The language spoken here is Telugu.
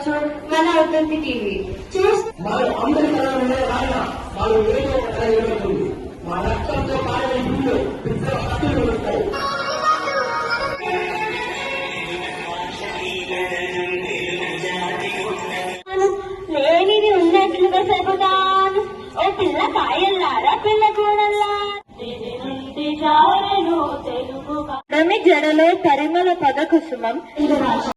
కావచ్చు, మన అవుతుంది టీవీ లేనిది ఉన్నట్లుగా చెబుతాను. ఓ పిల్ల కాయల్లారా, పిల్ల కూడల్లా జడలో పరిమళ పద కుసుమం